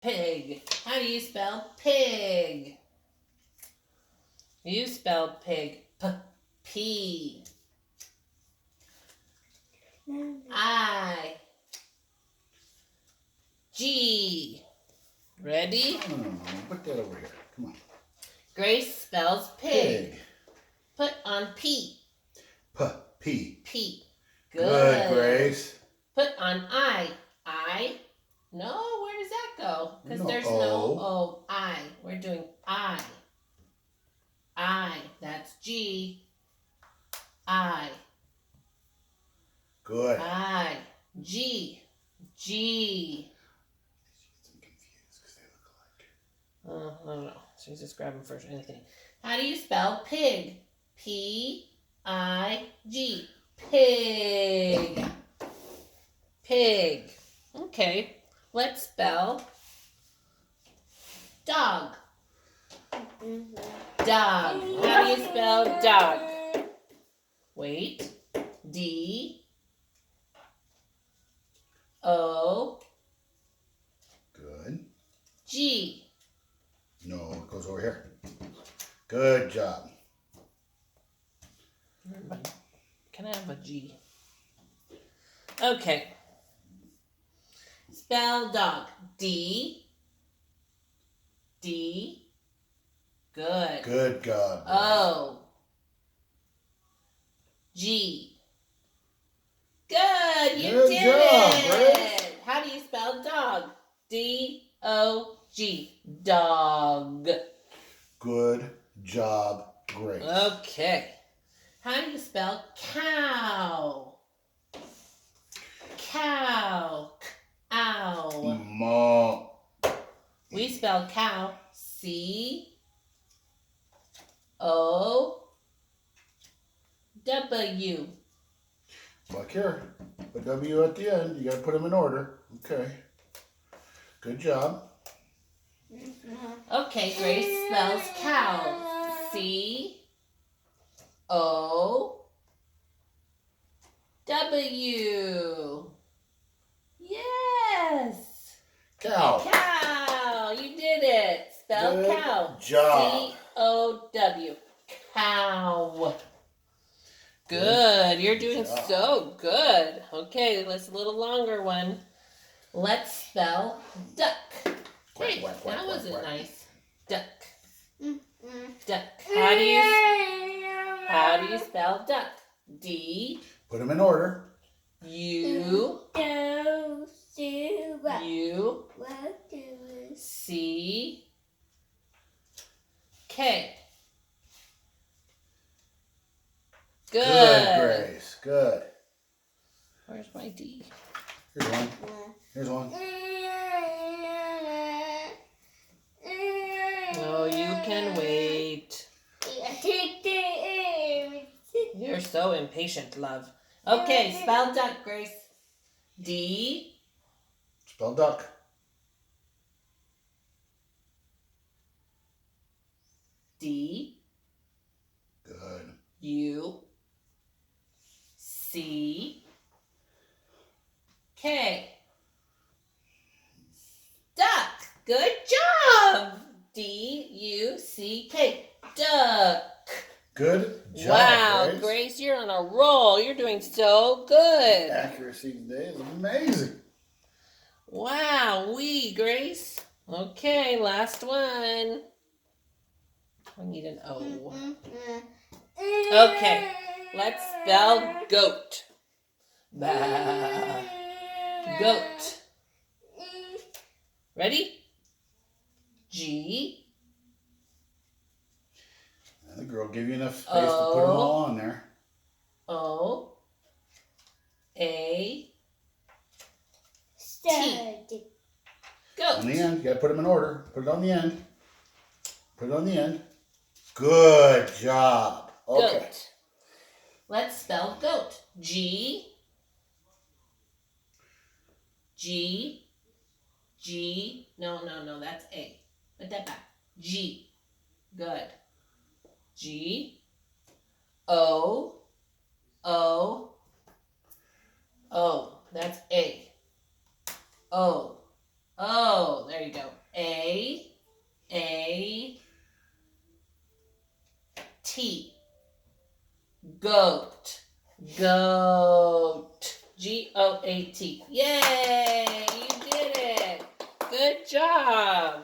Pig. How do you spell pig? You spell pig. P. I. G. Ready? No. Put that over here. Come on. Grace spells pig. Put on P. P. P. Good, Grace. Put on I. I. No, where does that go? Because there's no O. I. We're doing I. I. That's G. I. Good. I. G. G. I'm confused because they look alike. I don't know. She's just grabbing for anything. How do you spell pig? P-I-G. Pig. Pig. Okay. Let's spell dog. Dog. How do you spell dog? Wait. D. O. Good. G. No, it goes over here. Good job. Can I have a G? Okay. Spell dog. D. D. Good. Good job. O. G. Good. You Good did job, it. Grace. How do you spell dog? D-O-G. Dog. Good job, Grace. Okay. How do you spell cow? Cow. Ow. Mo. We spell cow. C-O-W. Look here. Put W at the end. You got to put them in order. Okay. Good job. Okay, Grace spells cow. C-O-W. Yes. Cow. Cow. You did it. Spell Good cow. job. C-O-W. Cow. Good. You're doing job. so good. Okay, let's a little longer one. Let's spell duck. Hey, that wasn't nice. Duck. Duck. How do you spell duck? D. Put them in order. U. U. C. K. Good. Good, Grace. Good. Where's my D? Here's one. Here's one. Oh, you can wait. You're so impatient, love. Okay, spell duck, Grace. D. Spell duck. D. Good. U. C. K. Duck. Good job. D-U-C-K. Duck. Good job. Wow, Grace, you're on a roll. You're doing so good. Accuracy today is amazing. Wow, Grace. Okay, last one. I need an O. Okay, let's spell goat. Bah. Goat. Ready? G. The girl give you enough space to put them all on there. O. A. T. Goat. On the end, you gotta put them in order. Put it on the end. Put it on the end. Good job. Okay. Goat. Let's spell goat. G. G. G. No, that's A. Put that back. G. Good. G. O. O. O. That's A. O. Oh, there you go. A-T. Goat. Goat. G-O-A-T. Yay! You did it. Good job.